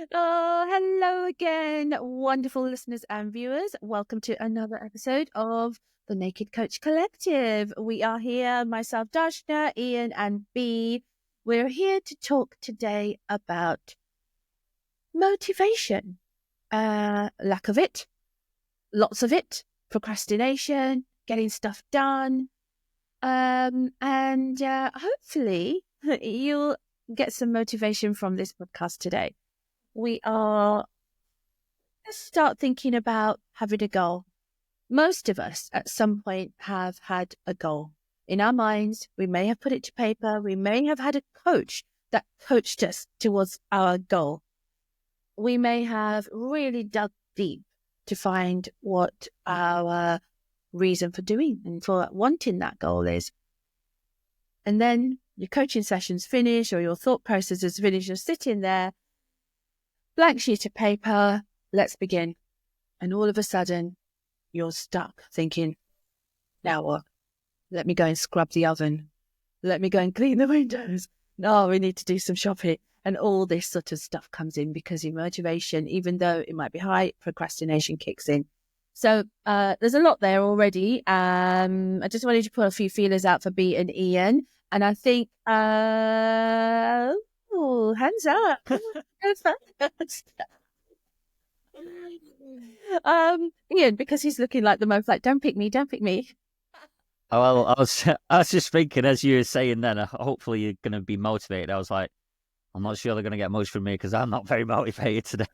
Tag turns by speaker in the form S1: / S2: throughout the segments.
S1: Oh, hello again, wonderful listeners and viewers. Welcome to another episode of the Naked Coach Collective. We are here, myself, Darshna, Ian, and B. We're here to talk today about motivation, lack of it, lots of it, procrastination, getting stuff done, and hopefully you'll get some motivation from this podcast today. Let's start thinking about having a goal. Most of us at some point have had a goal. In our minds, we may have put it to paper. We may have had a coach that coached us towards our goal. We may have really dug deep to find what our reason for doing and for wanting that goal is. And then your coaching session's finished or your thought process is finished. You're sitting there, blank sheet of paper, let's begin. And all of a sudden, you're stuck thinking, now what? Let me go and scrub the oven. Let me go and clean the windows. No, we need to do some shopping. And all this sort of stuff comes in because your motivation, even though it might be high, procrastination kicks in. So there's a lot there already. I just wanted to put a few feelers out for B and Ian. And I think, hands up. Ian, because he's looking like the most like, don't pick me.
S2: Oh, well, I was just thinking as you were saying then, hopefully you're going to be motivated. I was like, I'm not sure they're going to get much from me because I'm not very motivated today.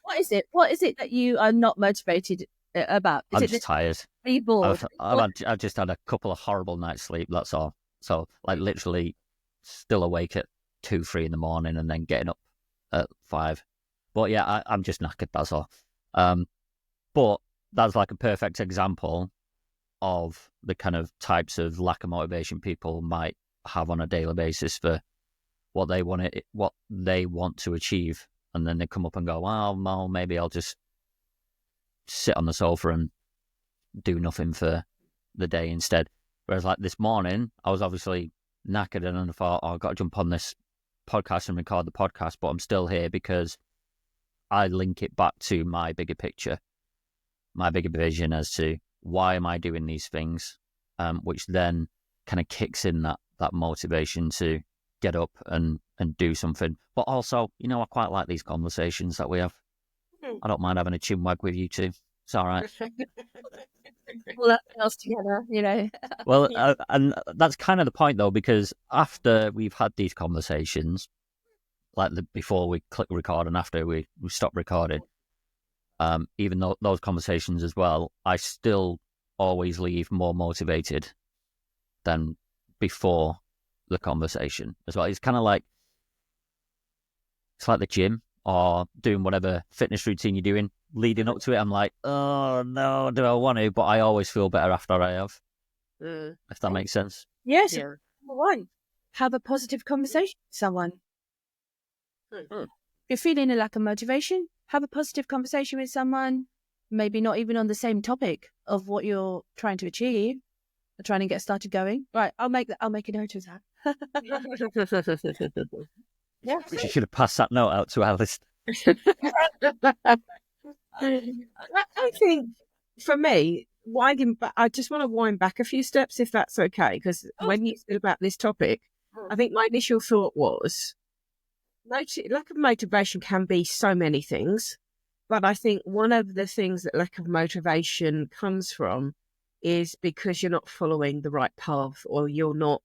S1: What is it? What is it that you are not motivated about?
S2: I'm just tired.
S1: Are you bored?
S2: I've just had a couple of horrible nights sleep, that's all. So, like, literally still awake at 2, 3 in the morning and then getting up at 5. But yeah, I'm just knackered, that's all. But that's like a perfect example of the kind of types of lack of motivation people might have on a daily basis for what they want to achieve. And then they come up and go, well, maybe I'll just sit on the sofa and do nothing for the day instead. Whereas like this morning, I was obviously knackered and I thought, I've got to jump on this podcast and record the podcast, but I'm still here because I link it back to my bigger picture, my bigger vision as to why am I doing these things, which then kind of kicks in that motivation to get up and do something. But also, I quite like these conversations that we have. I don't mind having a chinwag with you two. It's all right.
S1: Pull that else together,
S2: Well, and that's kind of the point, though, because after we've had these conversations, like before we click record and after we stop recording, even though those conversations as well, I still always leave more motivated than before the conversation as well. It's kind of like, it's like the gym or doing whatever fitness routine you're doing. Leading up to it, I'm like, oh no, do I want to? But I always feel better after I have. If that makes sense.
S1: Yes. Yeah. Number one, have a positive conversation with someone. If you're feeling a lack of motivation, have a positive conversation with someone, maybe not even on the same topic of what you're trying to achieve, or trying to get started going. Right, I'll make a note of that.
S2: Yeah. We should have passed that note out to our list.
S3: I think for me, winding back, I just want to wind back a few steps, if that's okay, because when you said about this topic, I think my initial thought was lack of motivation can be so many things, but I think one of the things that lack of motivation comes from is because you're not following the right path, or you're not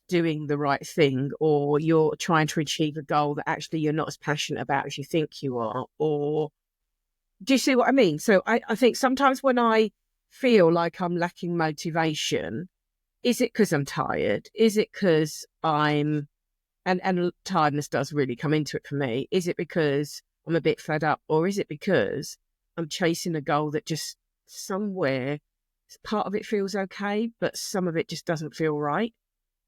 S3: doing the right thing, or you're trying to achieve a goal that actually you're not as passionate about as you think you are, or do you see what I mean? So I think sometimes when I feel like I'm lacking motivation, is it because I'm tired? Is it because and tiredness does really come into it for me. Is it because I'm a bit fed up, or is it because I'm chasing a goal that just somewhere part of it feels okay, but some of it just doesn't feel right?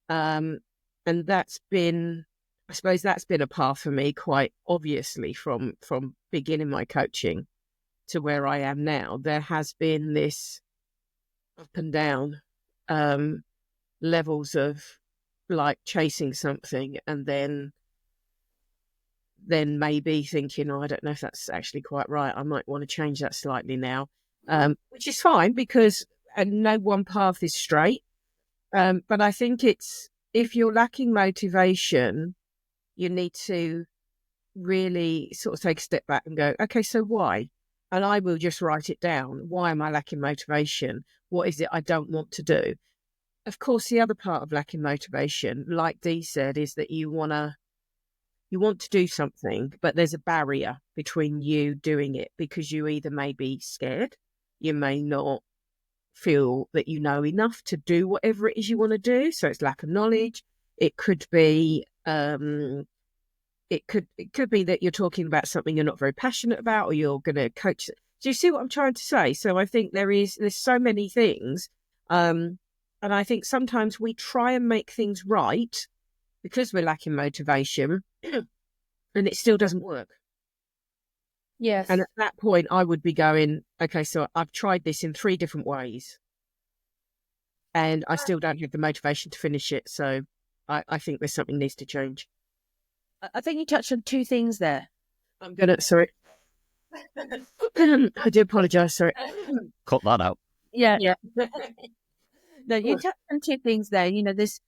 S3: And that's been, I suppose that's been a path for me quite obviously from beginning my coaching to where I am now. There has been this up and down levels of like chasing something and then then maybe thinking, oh, I don't know if that's actually quite right. I might want to change that slightly now, which is fine because no one path is straight. But I think if you're lacking motivation, you need to really sort of take a step back and go, okay, so why? And I will just write it down. Why am I lacking motivation? What is it I don't want to do? Of course, the other part of lacking motivation, like Dee said, is that you want to do something, but there's a barrier between you doing it because you either may be scared, you may not feel that you know enough to do whatever it is you want to do. So it's lack of knowledge. It could be it could be that you're talking about something you're not very passionate about, or you're going to coach. Do you see what I'm trying to say? So I think there's so many things, and I think sometimes we try and make things right because we're lacking motivation, and it still doesn't work.
S1: Yes.
S3: And at that point, I would be going, okay, so I've tried this in 3 different ways, and I still don't have the motivation to finish it. So I think there's something needs to change.
S1: I think you touched on 2 things there.
S3: I'm gonna, sorry. I do apologise, sorry.
S2: Cut that out.
S1: Yeah.
S3: Yeah.
S1: No, you touched on 2 things there. You know, this,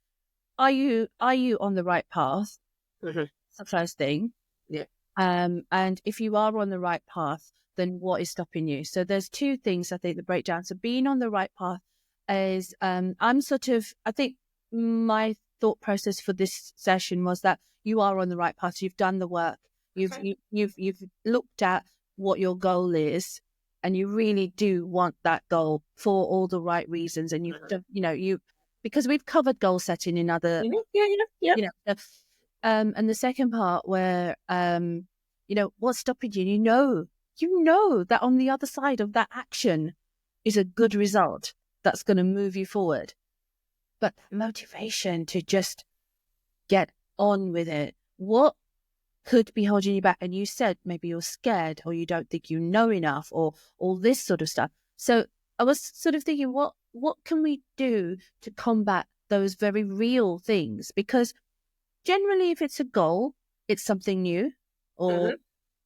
S1: are you on the right path?
S3: Mhm.
S1: That's the first thing.
S3: Yeah.
S1: And if you are on the right path, then what is stopping you? So there's 2 things I think that break down. So being on the right path is, I think my thought process for this session was that you are on the right path. You've done the work. You've looked at what your goal is, and you really do want that goal for all the right reasons. And because we've covered goal setting in other, and the second part where, what's stopping you? You know that on the other side of that action is a good result that's going to move you forward. But motivation to just get on with it. What could be holding you back? And you said maybe you're scared, or you don't think you know enough, or all this sort of stuff. So I was sort of thinking, what can we do to combat those very real things? Because generally, if it's a goal, it's something new, or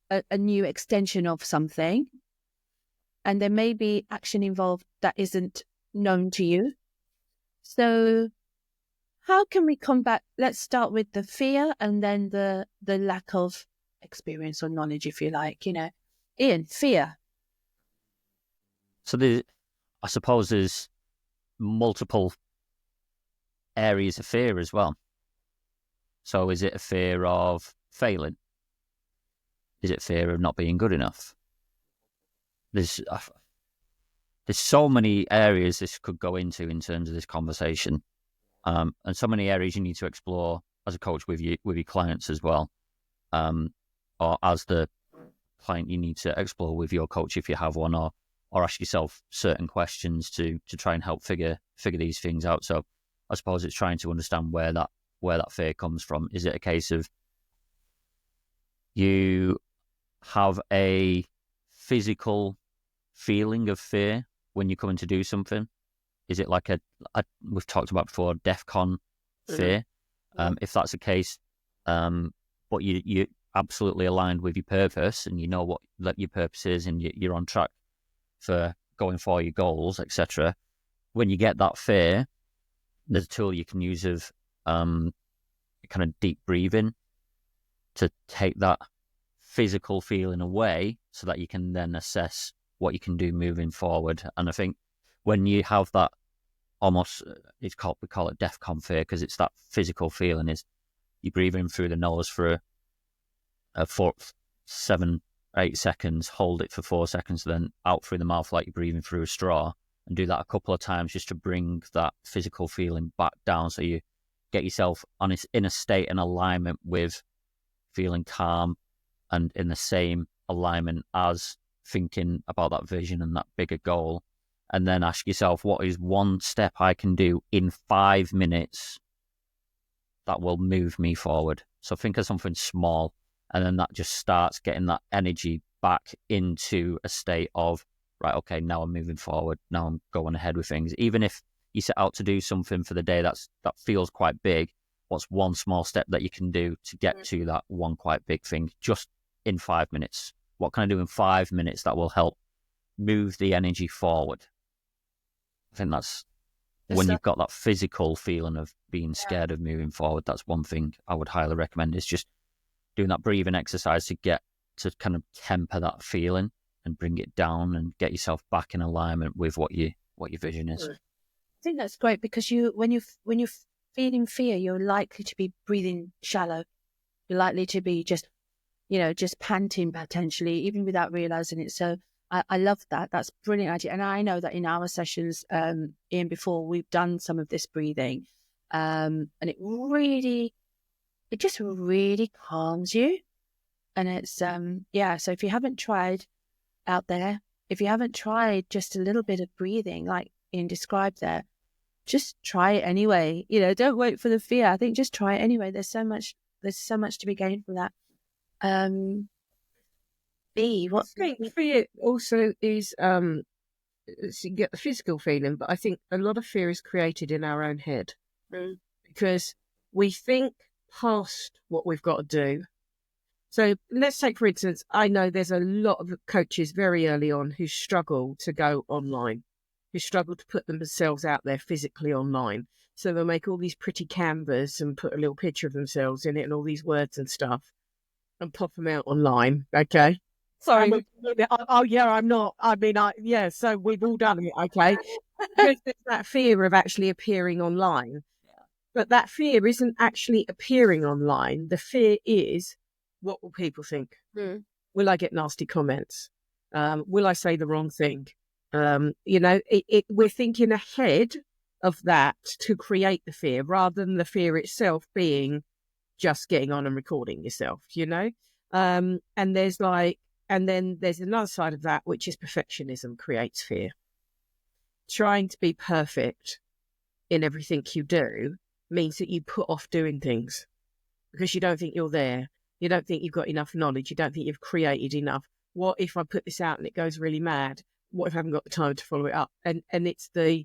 S1: a new extension of something. And there may be action involved that isn't known to you. So how can we combat? Let's start with the fear and then the lack of experience or knowledge, if you like. Ian, fear.
S2: So I suppose there's multiple areas of fear as well. So is it a fear of failing? Is it fear of not being good enough? There's so many areas this could go into in terms of this conversation, and so many areas you need to explore as a coach with your clients as well, or as the client you need to explore with your coach if you have one, or ask yourself certain questions to try and help figure these things out. So I suppose it's trying to understand where that fear comes from. Is it a case of you have a physical feeling of fear when you're coming to do something? Is it like we've talked about before, DEFCON fear? If that's the case, but you're absolutely aligned with your purpose, and you know what your purpose is, and you're on track for going for your goals, etc. When you get that fear, there's a tool you can use of kind of deep breathing to take that physical feeling away, so that you can then assess what you can do moving forward. And I think when you have that, almost we call it DEFCON fear, because it's that physical feeling. Is you breathe in through the nose for a 7, 8 seconds, hold it for 4 seconds, then out through the mouth like you're breathing through a straw, and do that a couple of times just to bring that physical feeling back down, so you get yourself in a state and alignment with feeling calm and in the same alignment as thinking about that vision and that bigger goal. And then ask yourself, what is one step I can do in 5 minutes that will move me forward? So think of something small, and then that just starts getting that energy back into a state of, right, okay, now I'm moving forward, now I'm going ahead with things. Even if you set out to do something for the day that feels quite big, what's one small step that you can do to get to that one quite big thing just in 5 minutes? What can I do in 5 minutes that will help move the energy forward? I think that's when you've got that physical feeling of being scared of moving forward. That's one thing I would highly recommend, is just doing that breathing exercise to get to kind of temper that feeling and bring it down and get yourself back in alignment with what your vision is.
S1: I think that's great, because when you're feeling fear, you're likely to be breathing shallow. You're likely to be just panting potentially, even without realizing it. So I love that. That's a brilliant idea. And I know that in our sessions, Ian, before, we've done some of this breathing, and it just really calms you. And it's, so if you haven't tried out there, if you haven't tried just a little bit of breathing, like Ian described there, just try it anyway. Don't wait for the fear. I think just try it anyway. There's so much to be gained from that.
S3: I think fear also is, so you get the physical feeling, but I think a lot of fear is created in our own head, because we think past what we've got to do. So let's take, for instance, I know there's a lot of coaches very early on who struggle to go online, who struggle to put themselves out there physically online. So they'll make all these pretty canvas and put a little picture of themselves in it and all these words and stuff and pop them out online. Okay. Sorry. I'm not. So we've all done it. Okay. Because there's that fear of actually appearing online. But that fear isn't actually appearing online. The fear is, what will people think? Will I get nasty comments? Will I say the wrong thing? We're thinking ahead of that to create the fear, rather than the fear itself being just getting on and recording yourself, and then there's another side of that, which is perfectionism creates fear. Trying to be perfect in everything you do means that you put off doing things because you don't think you're there. You don't think you've got enough knowledge. You don't think you've created enough. What if I put this out and it goes really mad? What if I haven't got the time to follow it up? And it's do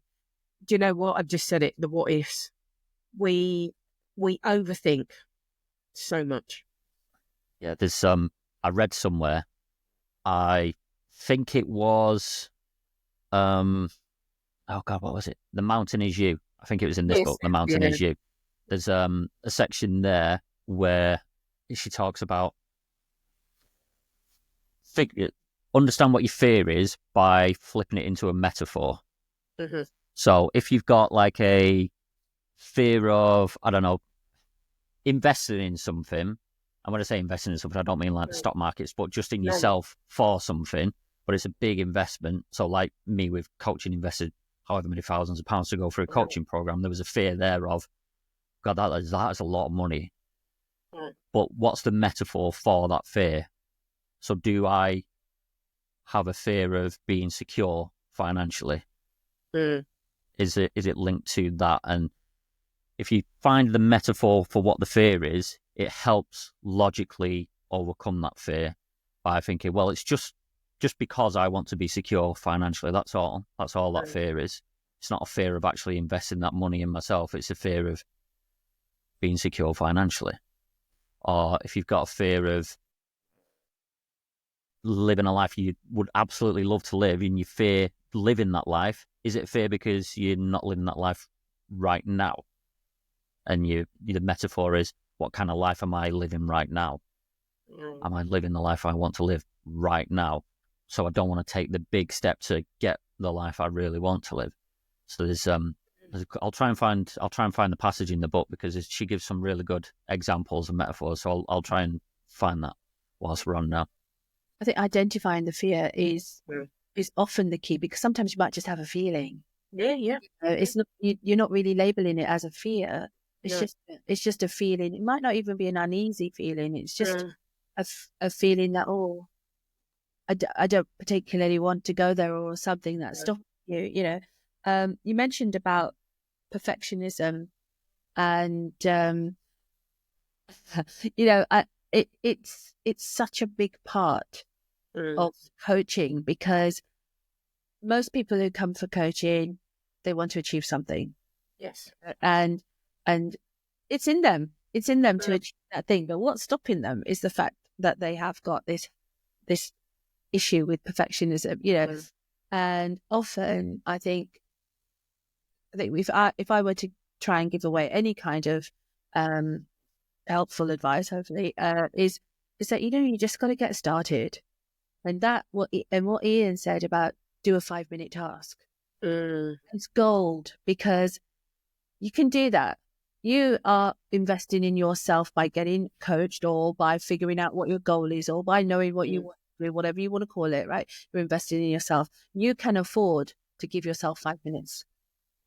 S3: you know what? I've just said it, the what ifs. We overthink so much.
S2: Yeah, there's I read somewhere, I think it was oh God, what was it? The Mountain Is You. I think it was in this book, The Mountain Is You. There's a section there where she talks about understand what your fear is by flipping it into a metaphor. So if you've got like a fear of, I don't know, investing in something, and when I say investing in something, I don't mean like the stock markets, but just in yourself for something, but it's a big investment. So like me with coaching, invested however many thousands of pounds to go through a coaching program, there was a fear there of, God, that is a lot of money. But what's the metaphor for that fear? So do I have a fear of being secure financially? Is it linked to that? And if you find the metaphor for what the fear is, it helps logically overcome that fear by thinking, well, it's just because I want to be secure financially. That's all. That's all that fear is. It's not a fear of actually investing that money in myself. It's a fear of being secure financially. Or if you've got a fear of living a life you would absolutely love to live and you fear living that life, is it fear because you're not living that life right now? And the metaphor is, what kind of life am I living right now? Am I living the life I want to live right now? So I don't want to take the big step to get the life I really want to live. So there's I'll try and find the passage in the book, because she gives some really good examples and metaphors. So I'll try and find that whilst we're on now.
S1: I think identifying the fear is often the key, because sometimes you might just have a feeling. It's not, you're not really labeling it as a fear. It's just a feeling. It might not even be an uneasy feeling. It's just a feeling that, I don't particularly want to go there, or something that stops you. You mentioned about perfectionism, and it's such a big part of coaching, because most people who come for coaching, they want to achieve something.
S3: Yes.
S1: And it's in them. It's in them to achieve that thing. But what's stopping them is the fact that they have got this issue with perfectionism, and often I think if I were to try and give away any kind of helpful advice, hopefully, is that you just got to get started, and what Ian said about do a 5-minute task, it's gold, because you can do that. You are investing in yourself by getting coached, or by figuring out what your goal is, or by knowing what you want to do, whatever you want to call it, right? You're investing in yourself. You can afford to give yourself 5 minutes.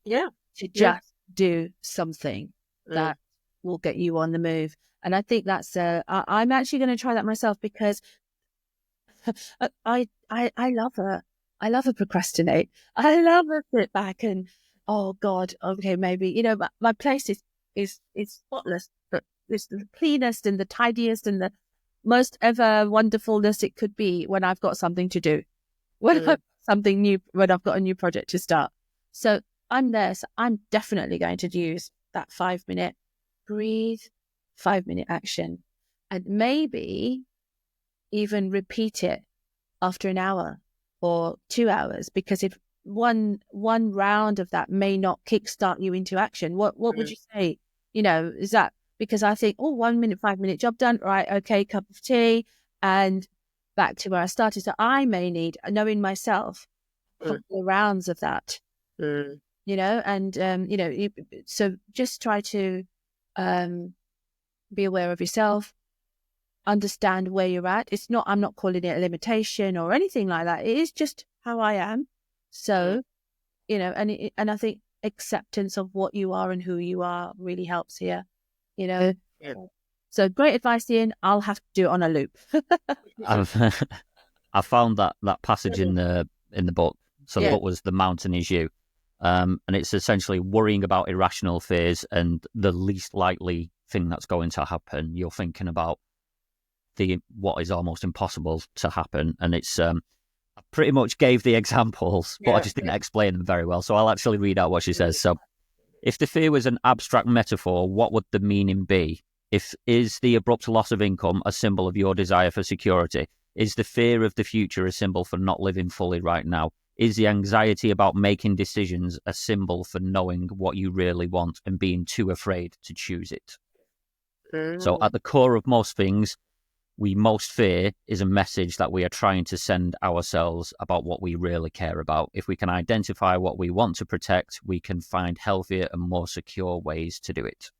S3: Yeah.
S1: To just do something that will get you on the move. And I think that's, I'm actually going to try that myself, because I love a procrastinate. I love a sit back and, oh God, okay, maybe, my place is spotless, but it's the cleanest and the tidiest and the most ever wonderfulness it could be when I've got something to do, when I've got something new, when I've got a new project to start. So I'm there. So I'm definitely going to use that 5-minute breathe, 5-minute action, and maybe even repeat it after an hour or 2 hours, because if one round of that may not kickstart you into action, what would you say? Is that because I think, 1 minute, 5-minute, job done, right? Okay, cup of tea, and back to where I started. So I may need, knowing myself, a couple of rounds of that. So just try to be aware of yourself, understand where you're at. I'm not calling it a limitation or anything like that. It is just how I am. So, and I think acceptance of what you are and who you are really helps here, So great advice, Ian. I'll have to do it on a loop.
S2: I found that passage in the book. So the book was The Mountain Is You. And it's essentially worrying about irrational fears and the least likely thing that's going to happen. You're thinking about what is almost impossible to happen. And it's I pretty much gave the examples, but I just didn't explain them very well. So I'll actually read out what she says. So if the fear was an abstract metaphor, what would the meaning be? Is the abrupt loss of income a symbol of your desire for security? Is the fear of the future a symbol for not living fully right now? Is the anxiety about making decisions a symbol for knowing what you really want and being too afraid to choose it? So at the core of most things we most fear is a message that we are trying to send ourselves about what we really care about. If we can identify what we want to protect, we can find healthier and more secure ways to do it.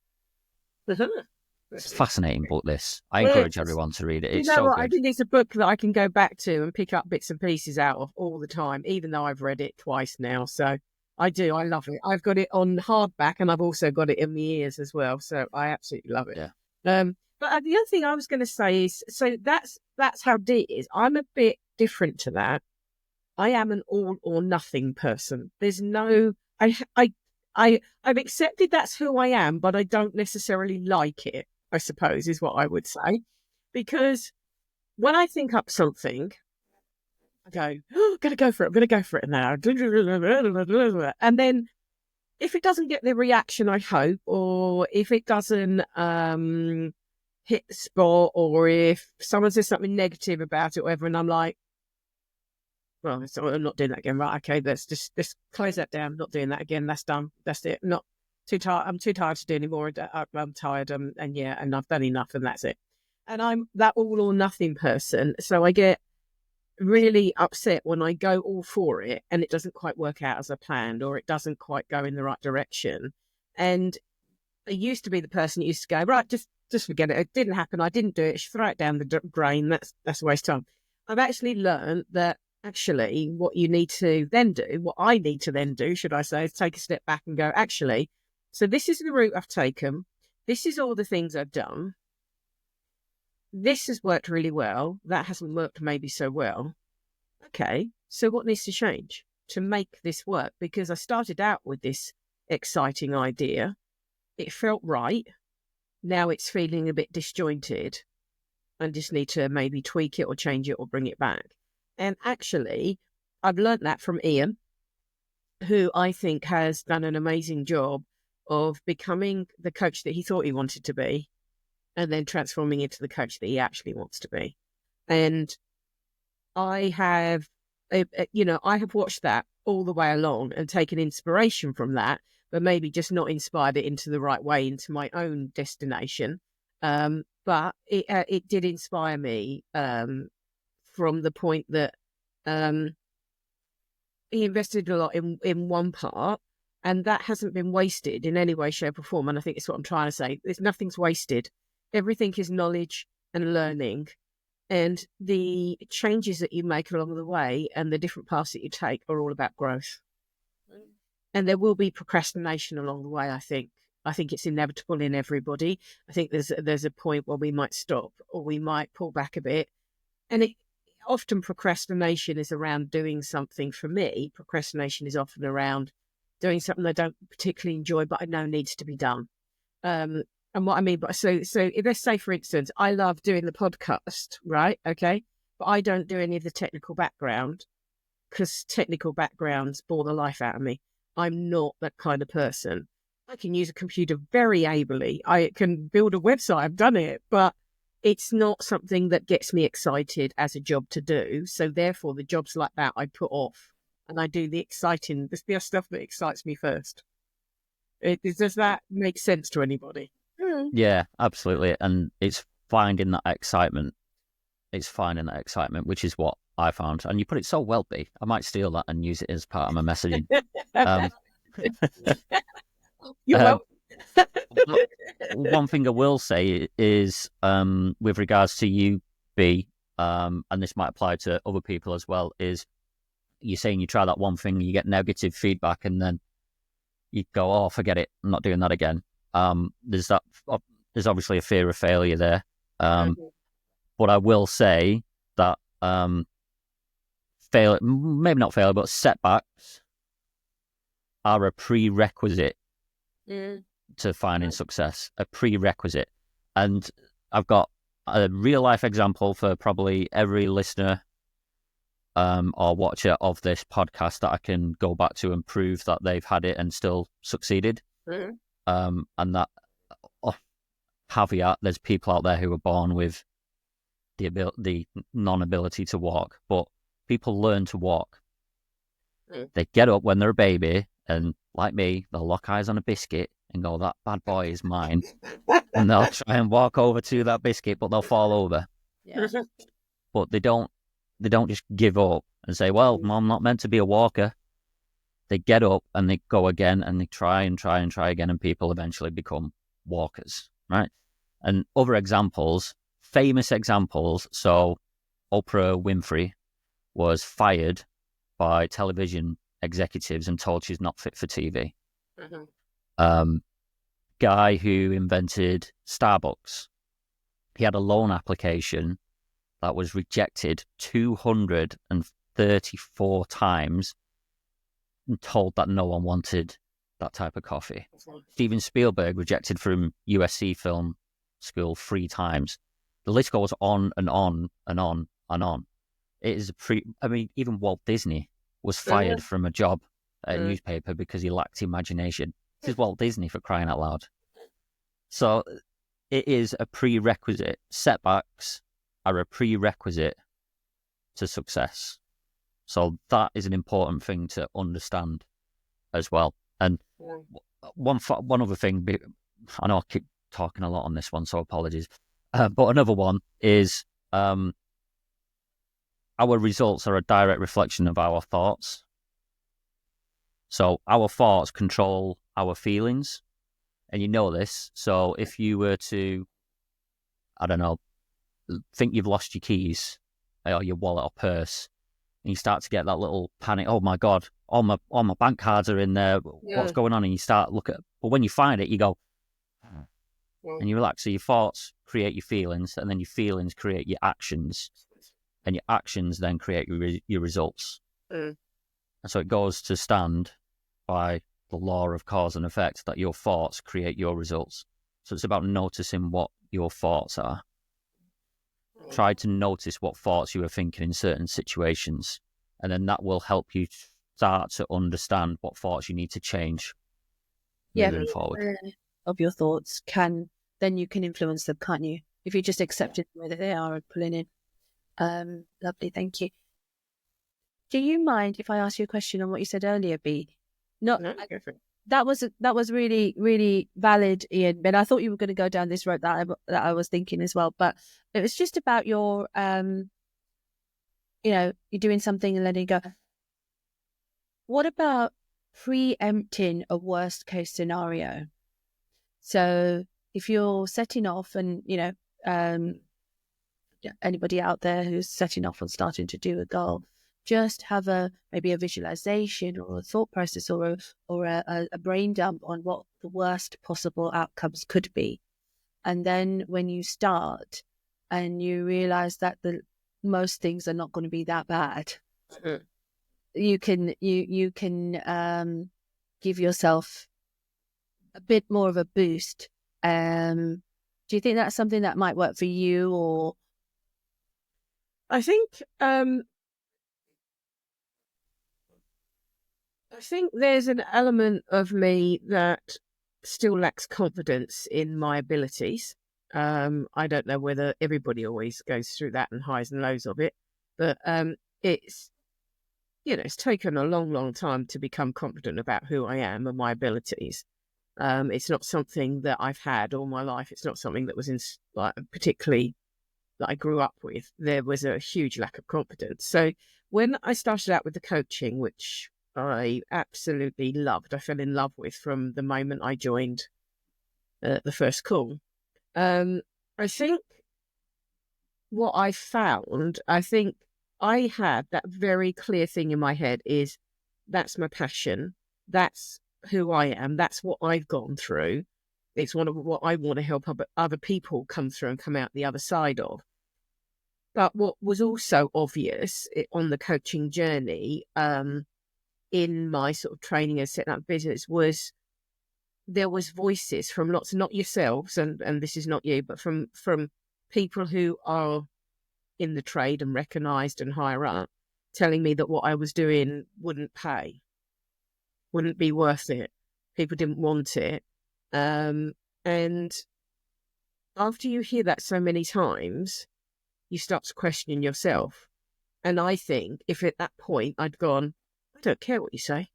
S2: It's a fascinating book, this. I encourage everyone to read it. It's so good.
S3: I think it's a book that I can go back to and pick up bits and pieces out of all the time, even though I've read it twice now. So I do. I love it. I've got it on hardback and I've also got it in my ears as well. So I absolutely love it.
S2: Yeah.
S3: But the other thing I was going to say is, so that's how Dee is. I'm a bit different to that. I am an all or nothing person. There's no, I've accepted that's who I am, but I don't necessarily like it, I suppose, is what I would say. Because when I think up something, I go, I'm going to go for it. I'm going to go for it now. And then if it doesn't get the reaction I hope, or if it doesn't hit the spot, or if someone says something negative about it, or whatever, and I'm like, well, I'm not doing that again. Right, okay, let's close that down. Not doing that again. That's done. That's it. Not too tired. I'm too tired to do anymore. I'm tired. And I've done enough, and that's it. And I'm that all or nothing person. So I get really upset when I go all for it and it doesn't quite work out as I planned, or it doesn't quite go in the right direction. And I used to be the person who used to go, right, just forget it. It didn't happen. I didn't do it. Throw it down the drain. That's a waste of time. I've actually learned that actually what you need to then do, what I need to then do, should I say, is take a step back and go, actually, so this is the route I've taken. This is all the things I've done. This has worked really well. That hasn't worked maybe so well. Okay, so what needs to change to make this work? Because I started out with this exciting idea. It felt right. Now it's feeling a bit disjointed. I just need to maybe tweak it or change it or bring it back. And actually, I've learned that from Ian, who I think has done an amazing job of becoming the coach that he thought he wanted to be and then transforming into the coach that he actually wants to be. And I have, I have watched that all the way along and taken inspiration from that, but maybe just not inspired it into the right way into my own destination. But it did inspire me from the point that he invested a lot in one part, and that hasn't been wasted in any way, shape, or form. And I think it's what I'm trying to say. Nothing's wasted. Everything is knowledge and learning. And the changes that you make along the way and the different paths that you take are all about growth. And there will be procrastination along the way, I think. I think it's inevitable in everybody. I think there's a point where we might stop or we might pull back a bit. And often procrastination is around doing something. For me, procrastination is often around doing something I don't particularly enjoy, but I know needs to be done. And what I mean by so if let's say, for instance, I love doing the podcast, right? Okay. But I don't do any of the technical background because technical backgrounds bore the life out of me. I'm not that kind of person. I can use a computer very ably. I can build a website. I've done it, but it's not something that gets me excited as a job to do. So therefore, the jobs like that I put off and I do the stuff that excites me first. Does that make sense to anybody?
S2: Yeah, absolutely. And it's finding that excitement. It's finding that excitement, which is what I found. And you put it so well, B. I might steal that and use it as part of my messaging.
S3: You're welcome.
S2: One thing I will say is with regards to you, B, and this might apply to other people as well, is you're saying you try that one thing, you get negative feedback, and then you go, oh, forget it, I'm not doing that again. There's obviously a fear of failure there. But I will say that maybe not failure, but setbacks are a prerequisite to finding success, a prerequisite. And I've got a real life example for probably every listener or watcher of this podcast that I can go back to and prove that they've had it and still succeeded. And that caveat, there's people out there who are born with the non-ability to walk, but people learn to walk. They get up when they're a baby, and like me, they'll lock eyes on a biscuit and go, that bad boy is mine. And they'll try and walk over to that biscuit, but they'll fall over.
S1: Yeah.
S2: But they don't just give up and say, well, I'm not meant to be a walker. They get up and they go again and they try and try and try again, and people eventually become walkers, right? And other examples, famous examples. So Oprah Winfrey was fired by television executives and told she's not fit for TV. Guy who invented Starbucks, he had a loan application that was rejected 234 times and told that no one wanted that type of coffee. Steven Spielberg rejected from USC Film School 3 times. The list goes on and on and on and on. It is even Walt Disney was fired from a job at a newspaper because he lacked imagination. This is Walt Disney, for crying out loud. So it is a prerequisite. Setbacks are a prerequisite to success. So that is an important thing to understand as well. And one other thing, I know I keep talking a lot on this one, so apologies. But another one is our results are a direct reflection of our thoughts. So our thoughts control our feelings, and you know this. So if you were to, I don't know, think you've lost your keys or your wallet or purse, and you start to get that little panic, oh my God, all my bank cards are in there, what's going on? And you start looking, but when you find it, you go, and you relax. So your thoughts create your feelings, and then your feelings create your actions, and your actions then create your results. And so it goes to stand by the law of cause and effect that your thoughts create your results. So it's about noticing what your thoughts are. Try to notice what thoughts you are thinking in certain situations, and then that will help you start to understand what thoughts you need to change. moving forward.
S1: Of your thoughts then you can influence them, can't you? If you just accept it the way that they are and pulling in. Lovely, thank you. Do you mind if I ask you a question on what you said earlier, B?
S3: No, go for it.
S1: That was really, really valid, Ian. But I thought you were going to go down this road that I was thinking as well. But it was just about your, you're doing something and letting it go. What about preempting a worst case scenario? So if you're setting off and, anybody out there who's setting off and starting to do a goal, just have maybe a visualization or a thought process or a brain dump on what the worst possible outcomes could be. And then when you start and you realize that most things are not going to be that bad, you can give yourself a bit more of a boost. Do you think that's something that might work for you? Or
S3: I think there's an element of me that still lacks confidence in my abilities. I don't know whether everybody always goes through that and highs and lows of it, but it's taken a long, long time to become confident about who I am and my abilities. It's not something that I've had all my life. It's not something that was particularly that I grew up with. There was a huge lack of confidence. So when I started out with the coaching, which I absolutely loved, I fell in love with from the moment I joined the first call. I think what I found, I had that very clear thing in my head is that's my passion. That's who I am. That's what I've gone through. It's one of what I want to help other people come through and come out the other side of. But what was also obvious on the coaching journey, in my sort of training and setting up business, was there was voices from lots, not yourselves, and this is not you, but from people who are in the trade and recognised and higher up, telling me that what I was doing wouldn't pay, wouldn't be worth it. People didn't want it. And after you hear that so many times, you start to question yourself. And I think if at that point I'd gone, I don't care what you say,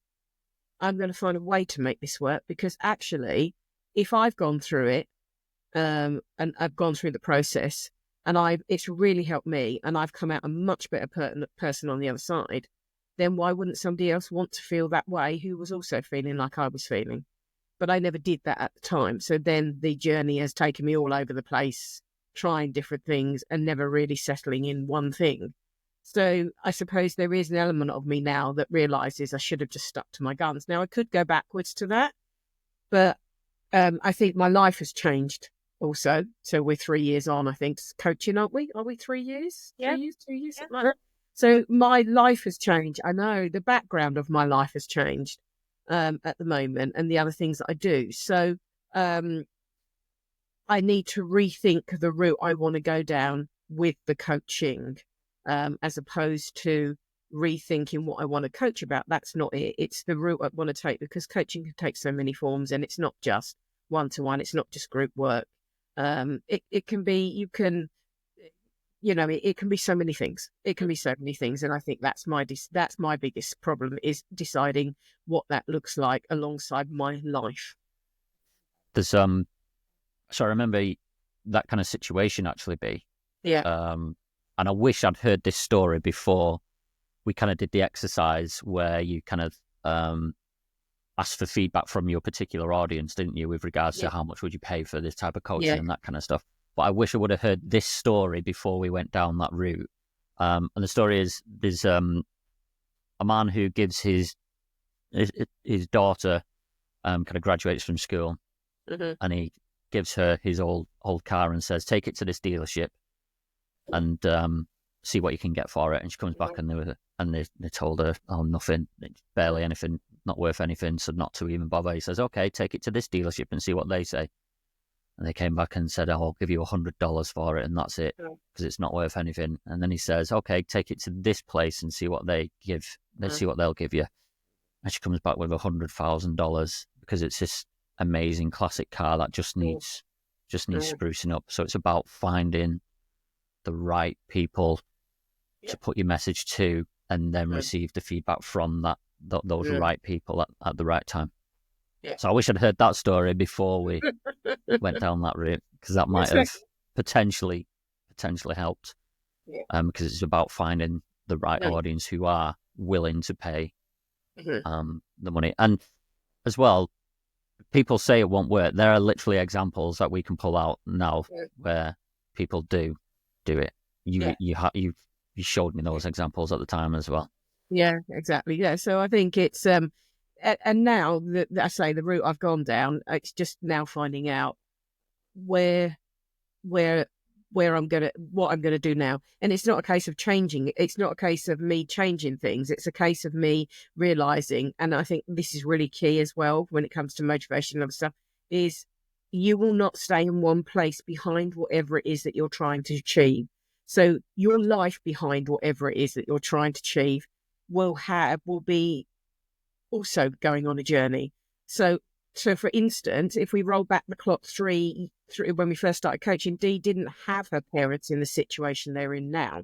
S3: I'm going to find a way to make this work, because actually, if I've gone through it, and I've gone through the process, and it's really helped me, and I've come out a much better person on the other side, then why wouldn't somebody else want to feel that way who was also feeling like I was feeling? But I never did that at the time. So then the journey has taken me all over the place, trying different things and never really settling in one thing. So I suppose there is an element of me now that realises I should have just stuck to my guns. Now, I could go backwards to that, but I think my life has changed also. So we're 3 years on, I think, coaching, aren't we? Are we 3 years?
S1: Yeah.
S3: 2 years, something like that. So my life has changed. I know the background of my life has changed at the moment, and the other things that I do. So I need to rethink the route I want to go down with the coaching, as opposed to rethinking what I want to coach about. That's not it. It's the route I want to take, because coaching can take so many forms, and it's not just one-to-one. It's not just group work. It can be, it can be so many things. It can be so many things. And I think that's my biggest problem, is deciding what that looks like alongside my life.
S2: There's so I remember that kind of situation actually, B.
S3: Yeah.
S2: And I wish I'd heard this story before we kind of did the exercise where you kind of asked for feedback from your particular audience, didn't you, with regards to how much would you pay for this type of coaching and that kind of stuff. But I wish I would have heard this story before we went down that route. And the story is, there's a man who gives his daughter kind of graduates from school, and he gives her his old car and says, take it to this dealership and see what you can get for it. And she comes back and they told her, oh, nothing, it's barely anything, not worth anything, so not to even bother. He says, okay, take it to this dealership and see what they say. And they came back and said, oh, I'll give you $100 for it, and that's it, because it's not worth anything. And then he says, okay, take it to this place and see what they give. Let's see what they'll give you. And she comes back with $100,000, because it's this amazing classic car that just needs sprucing up. So it's about finding the right people to put your message to, and then receive the feedback from those right people at the right time. So I wish I'd heard that story before we went down that route, because that might have potentially helped. Because it's about finding the right audience who are willing to pay the money. And as well, people say it won't work. There are literally examples that we can pull out now where people do it. You showed me those examples at the time as well.
S3: Yeah, exactly. Yeah, so I think it's and now that I say the route I've gone down, it's just now finding out where I'm what I'm gonna do now. And it's not a case of changing. It's not a case of me changing things. It's a case of me realizing, and I think this is really key as well when it comes to motivation and stuff, is you will not stay in one place behind whatever it is that you're trying to achieve. So your life behind whatever it is that you're trying to achieve will be also going on a journey. So for instance, if we roll back the clock through when we first started coaching, Dee didn't have her parents in the situation they're in now.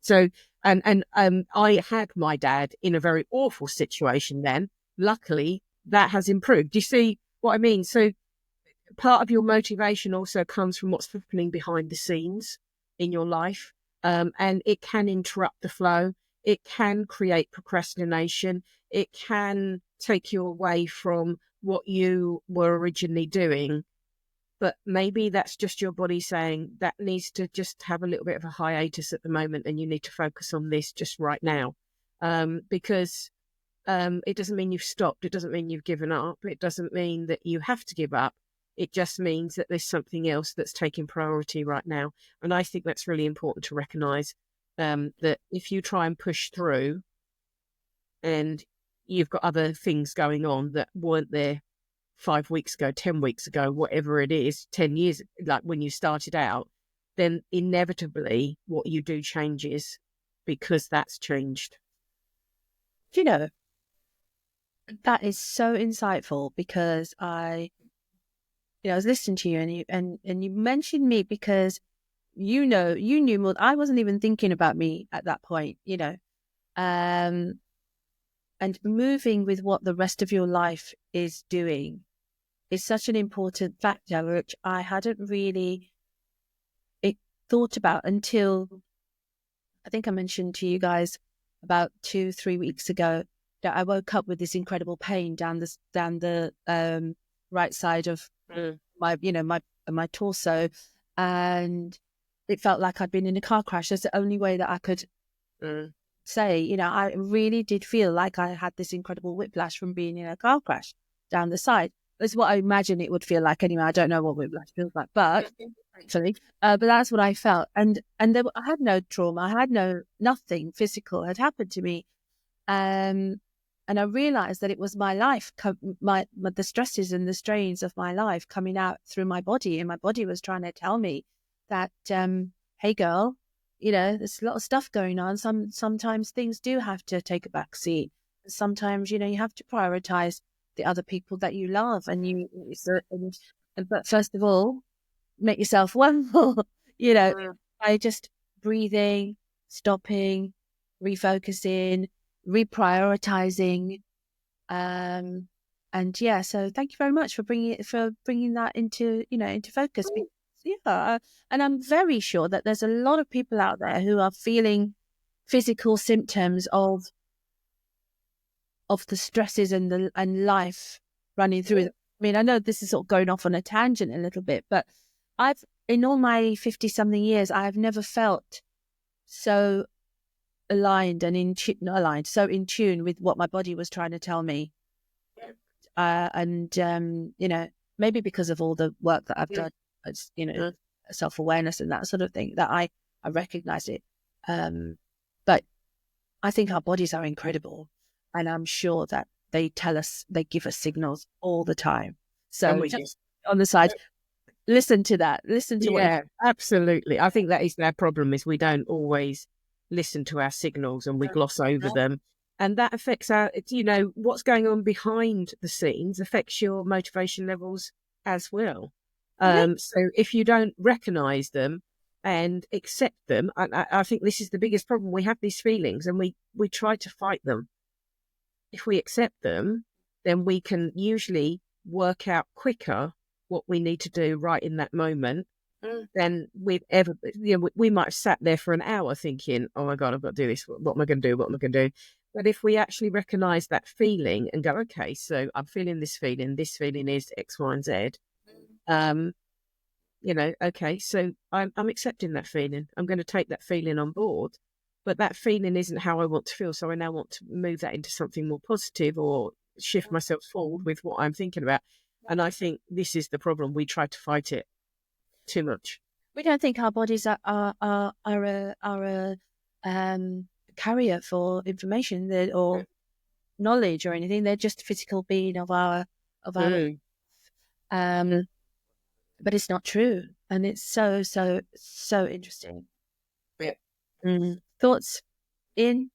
S3: So and I had my dad in a very awful situation then. Luckily, that has improved. Do you see what I mean? So part of your motivation also comes from what's happening behind the scenes in your life, and it can interrupt the flow. It can create procrastination. It can take you away from what you were originally doing. But maybe that's just your body saying that needs to just have a little bit of a hiatus at the moment, and you need to focus on this just right now. Because it doesn't mean you've stopped. It doesn't mean you've given up. It doesn't mean that you have to give up. It just means that there's something else that's taking priority right now. And I think that's really important to recognise, that if you try and push through and you've got other things going on that weren't there 5 weeks ago, 10 weeks ago, whatever it is, 10 years, like when you started out, then inevitably what you do changes because that's changed.
S1: Do you know, that is so insightful, because I was listening to you and you mentioned me because you knew more. I wasn't even thinking about me at that point, and moving with what the rest of your life is doing is such an important factor, which I hadn't really thought about until I think I mentioned to you guys about 2-3 weeks ago that I woke up with this incredible pain down the right side of my torso, and it felt like I'd been in a car crash. That's the only way that I could say, I really did feel like I had this incredible whiplash from being in a car crash down the side. That's what I imagine it would feel like anyway. I don't know what whiplash feels like, but actually, but that's what I felt. And I had no trauma. I had nothing physical had happened to me. And I realized that it was my life, the stresses and the strains of my life coming out through my body. And my body was trying to tell me that, hey girl, there's a lot of stuff going on. Sometimes things do have to take a back seat. Sometimes, you have to prioritize the other people that you love. But first of all, make yourself well, by just breathing, stopping, refocusing, reprioritizing, and so thank you very much for bringing that into focus. And I'm very sure that there's a lot of people out there who are feeling physical symptoms of the stresses and life running through. I mean, I know this is sort of going off on a tangent a little bit, but in all my 50-something years, I've never felt so aligned and so in tune with what my body was trying to tell me. Maybe because of all the work that I've done, self-awareness and that sort of thing, that I recognize it. But I think our bodies are incredible, and I'm sure that they give us signals all the time. So just on the side, listen to that. Listen to
S3: what. Absolutely. I think that is our problem, is we don't always listen to our signals and we gloss over them. And that affects what's going on behind the scenes affects your motivation levels as well. So if you don't recognize them and accept them, I think this is the biggest problem. We have these feelings and we try to fight them. If we accept them, then we can usually work out quicker what we need to do right in that moment than we've ever, we might have sat there for an hour thinking, oh my God, I've got to do this. What am I going to do? What am I going to do? But if we actually recognize that feeling and go, okay, so I'm feeling this feeling is X, Y, and Z. Okay, so I'm accepting that feeling. I'm going to take that feeling on board, but that feeling isn't how I want to feel. So I now want to move that into something more positive or shift myself forward with what I'm thinking about. And I think this is the problem. We try to fight it too much.
S1: We don't think our bodies are a carrier for information or knowledge or anything. They're just a physical being of our but it's not true, and it's so interesting.
S3: Yeah.
S1: Thoughts, Ian?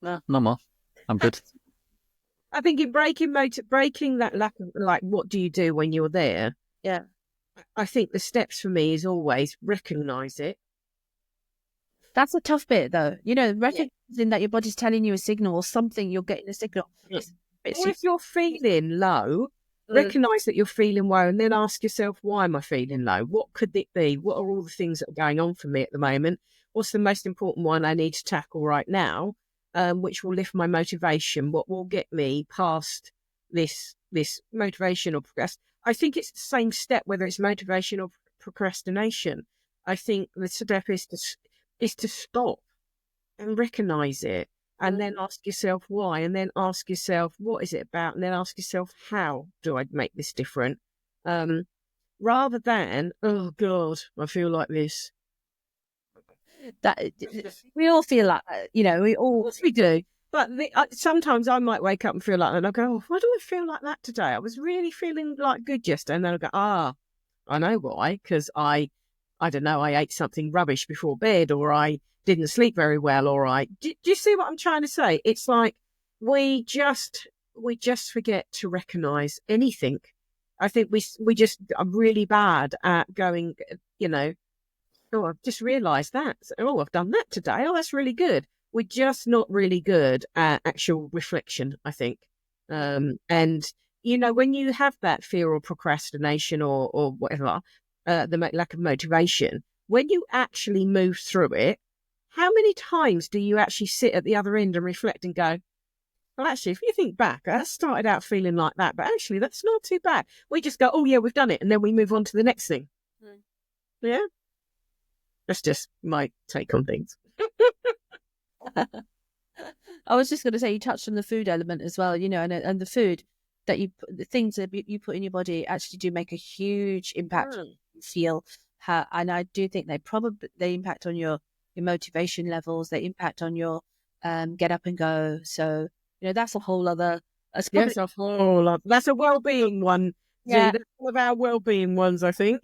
S2: No more. I'm good.
S3: I think in breaking that lack of, like, what do you do when you're there?
S1: Yeah.
S3: I think the steps for me is always recognise it.
S1: That's a tough bit, though. Recognizing that your body's telling you a signal or something, you're getting a signal.
S3: Or if you're feeling low, recognise that you're feeling low and then ask yourself, why am I feeling low? What could it be? What are all the things that are going on for me at the moment? What's the most important one I need to tackle right now, which will lift my motivation? What will get me past this motivation or progress? I think it's the same step, whether it's motivation or procrastination. I think the step is to stop and recognise it, and then ask yourself why, and then ask yourself what is it about, and then ask yourself how do I make this different, rather than, oh God, I feel like this.
S1: That we all feel like
S3: we do. But sometimes I might wake up and feel like that, and I go, oh, why do I feel like that today? I was really feeling like good yesterday, and then I go, I know why, because I don't know, I ate something rubbish before bed, or I didn't sleep very well, or do you see what I'm trying to say? It's like we just forget to recognise anything. I think we just are really bad at going, oh, I've just realised that. Oh, I've done that today. Oh, that's really good. We're just not really good at actual reflection, I think. And, when you have that fear or procrastination or whatever, the lack of motivation, when you actually move through it, how many times do you actually sit at the other end and reflect and go, well, actually, if you think back, I started out feeling like that, but actually that's not too bad. We just go, oh yeah, we've done it. And then we move on to the next thing. Yeah. That's just my take on things.
S1: I was just going to say, you touched on the food element as well, and the food that the things that you put in your body actually do make a huge impact on you feel. And I do think they impact on your motivation levels. They impact on your get up and go. So that's a whole other.
S3: That's a whole other. That's a well-being one.
S1: Yeah,
S3: that's one of our well-being ones, I think.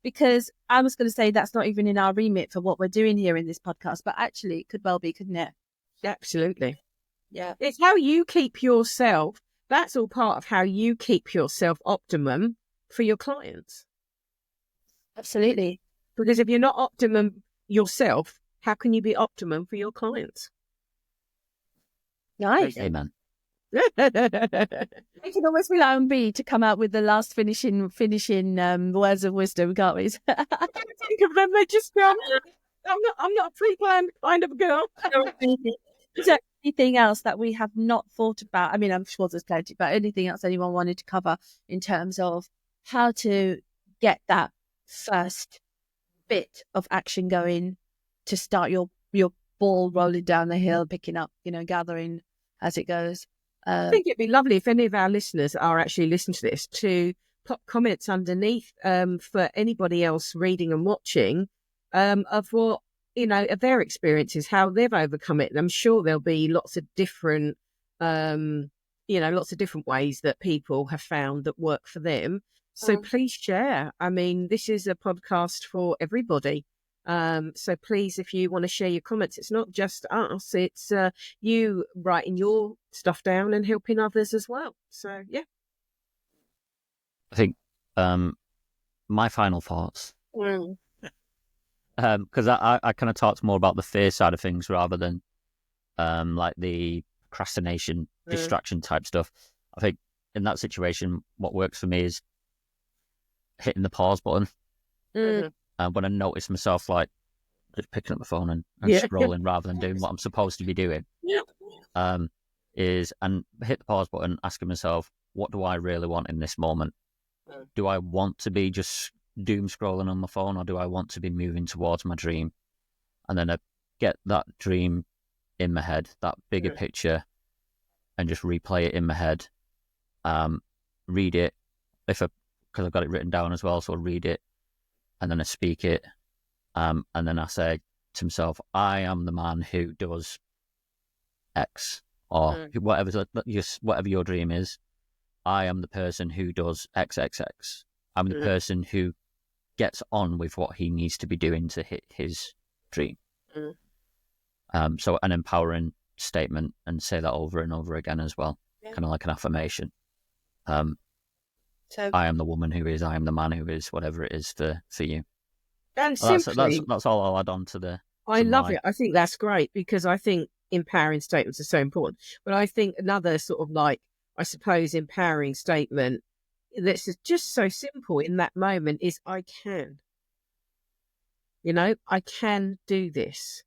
S1: Because I was going to say that's not even in our remit for what we're doing here in this podcast, but actually it could well be, couldn't it?
S3: Absolutely.
S1: Yeah.
S3: It's how you keep yourself. That's all part of how you keep yourself optimum for your clients.
S1: Absolutely.
S3: Because if you're not optimum yourself, how can you be optimum for your clients?
S1: Nice.
S2: Amen.
S1: We can almost rely on B to come out with the last finishing words of wisdom, can't we?
S3: I don't think of them. They just go, I'm not a pre-planned kind of girl.
S1: Is there anything else that we have not thought about? I mean, I'm sure there's plenty, but anything else anyone wanted to cover in terms of how to get that first bit of action going to start your ball rolling down the hill, picking up, gathering as it goes?
S3: I think it'd be lovely if any of our listeners are actually listening to this to pop comments underneath for anybody else reading and watching of what, of their experiences, how they've overcome it. And I'm sure there'll be lots of different, lots of different ways that people have found that work for them. So please share. I mean, this is a podcast for everybody. So please, if you want to share your comments, it's not just us, it's you writing your stuff down and helping others as well. So, yeah.
S2: I think my final thoughts, because I kind of talked more about the fear side of things rather than like the procrastination, distraction type stuff. I think in that situation, what works for me is hitting the pause button. When I notice myself like just picking up the phone and scrolling rather than doing what I'm supposed to be doing, is and hit the pause button, asking myself, what do I really want in this moment? Do I want to be just doom scrolling on my phone, or do I want to be moving towards my dream? And then I get that dream in my head, that bigger picture, and just replay it in my head. Read it because I've got it written down as well, so I read it and then I speak it, and then I say to myself, I am the man who does X, or whatever your dream is. I am the person who does XXX. I'm the person who gets on with what he needs to be doing to hit his dream. So an empowering statement, and say that over and over again as well, kind of like an affirmation.
S1: So
S2: I am the woman who is, I am the man who is, whatever it is for you.
S3: And
S2: That's all I'll add on to the.
S3: I love it. I think that's great, because I think empowering statements are so important. But I think another sort of like, I suppose, empowering statement that's just so simple in that moment is, I can. I can do this.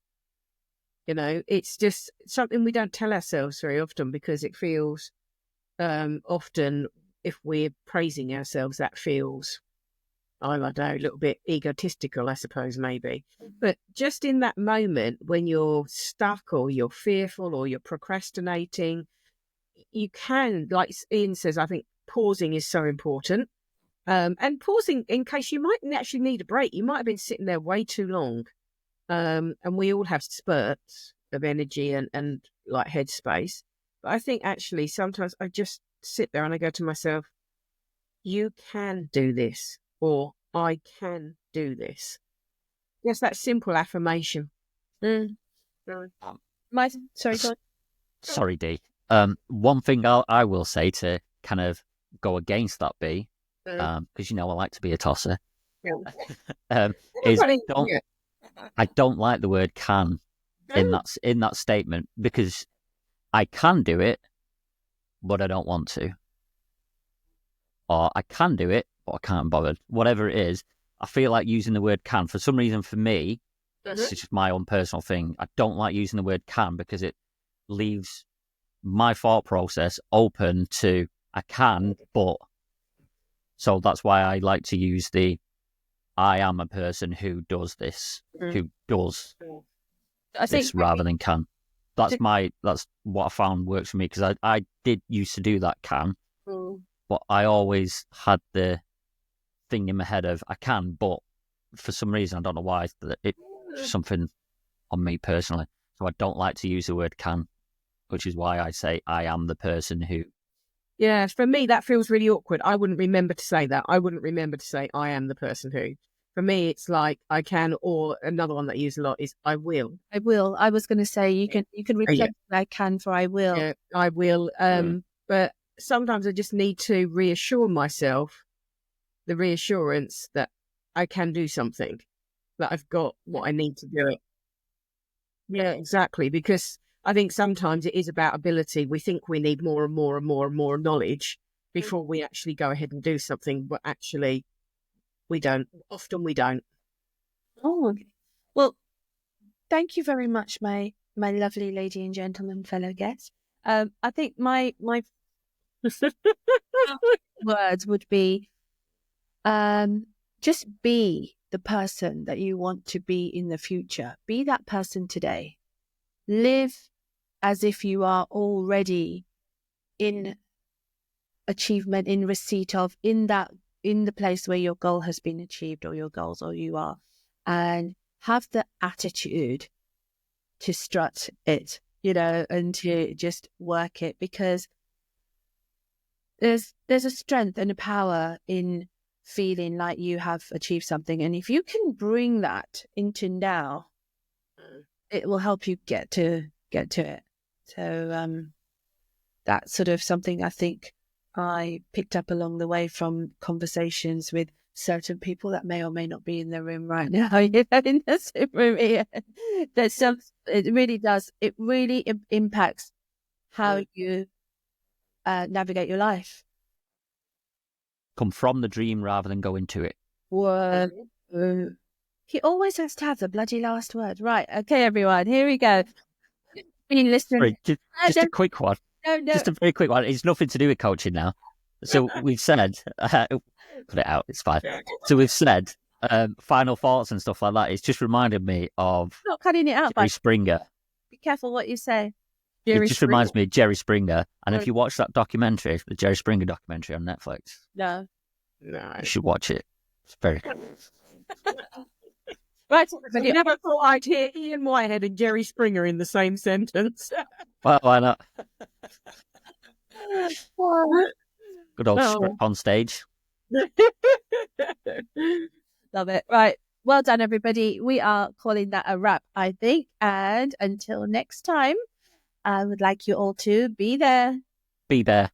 S3: It's just something we don't tell ourselves very often, because it feels often, if we're praising ourselves, that feels, I don't know, a little bit egotistical, I suppose, maybe. But just in that moment when you're stuck, or you're fearful, or you're procrastinating, you can, like Ian says, I think pausing is so important. And pausing in case you might actually need a break. You might have been sitting there way too long. And we all have spurts of energy and like headspace. But I think actually sometimes I just sit there and I go to myself, you can do this, or I can do this. Just that simple affirmation.
S1: sorry, go on.
S2: Sorry, D. One thing I will say to kind of go against that, B, because I like to be a tosser, is I don't like the word can in that statement, because I can do it, but I don't want to. Or I can do it, but I can't bother. Whatever it is, I feel like using the word can. For some reason, for me, it's just my own personal thing. I don't like using the word can, because it leaves my thought process open to I can, but. So that's why I like to use I am a person who does this, who does this rather than can. That's what I found works for me, because I did used to do that can, but I always had the thing in my head of I can, but for some reason, I don't know why, it's something on me personally. So I don't like to use the word can, which is why I say I am the person who.
S3: Yeah, for me, that feels really awkward. I wouldn't remember to say that. I wouldn't remember to say I am the person who. For me, it's like I can, or another one that I use a lot is I will.
S1: I will. I was going to say you can replace I can for I will.
S3: Yeah, I will. But sometimes I just need to reassure myself, the reassurance that I can do something, that I've got what I need to do it. Yeah, exactly. Because I think sometimes it is about ability. We think we need more and more and more and more knowledge before we actually go ahead and do something, but actually we don't. Often we don't.
S1: Oh, okay. Well, thank you very much, my lovely lady and gentleman, fellow guests. I think my words would be, just be the person that you want to be in the future. Be that person today. Live as if you are already in achievement, in receipt of, in the place where your goal has been achieved, or your goals, or you are, and have the attitude to strut it, and to just work it, because there's a strength and a power in feeling like you have achieved something. And if you can bring that into now, it will help you get to it. So that's sort of something I think I picked up along the way from conversations with certain people that may or may not be in the room right now. You know, in the Zoom room here. There's some. It really does. It really impacts how you navigate your life.
S2: Come from the dream rather than go into it.
S1: Whoa. He always has to have the bloody last word. Right. Okay, everyone. Here we go. Been listening.
S2: Sorry, just a quick one.
S1: No.
S2: Just a very quick one. It's nothing to do with coaching now. So we've said, cut it out, it's fine. So we've said final thoughts and stuff like that. It's just reminded me of
S1: Not cutting it out.
S2: Jerry Springer.
S1: Be careful what you say.
S2: It just reminds me of Jerry Springer. And if you watch that documentary, the Jerry Springer documentary on Netflix,
S1: No.
S2: you should watch it. It's very good.
S1: Right.
S3: But you never thought I'd hear Ian Whitehead and Jerry Springer in the same sentence.
S2: Well, why not? Good old strip on stage.
S1: Love it. Right. Well done, everybody. We are calling that a wrap, I think. And until next time, I would like you all to be there.
S2: Be there.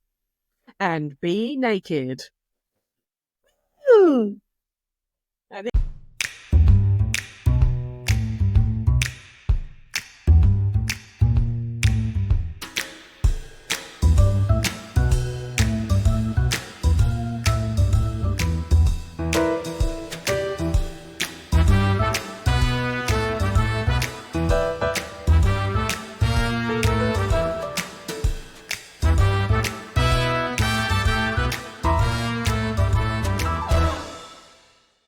S3: And be naked.
S1: Ooh.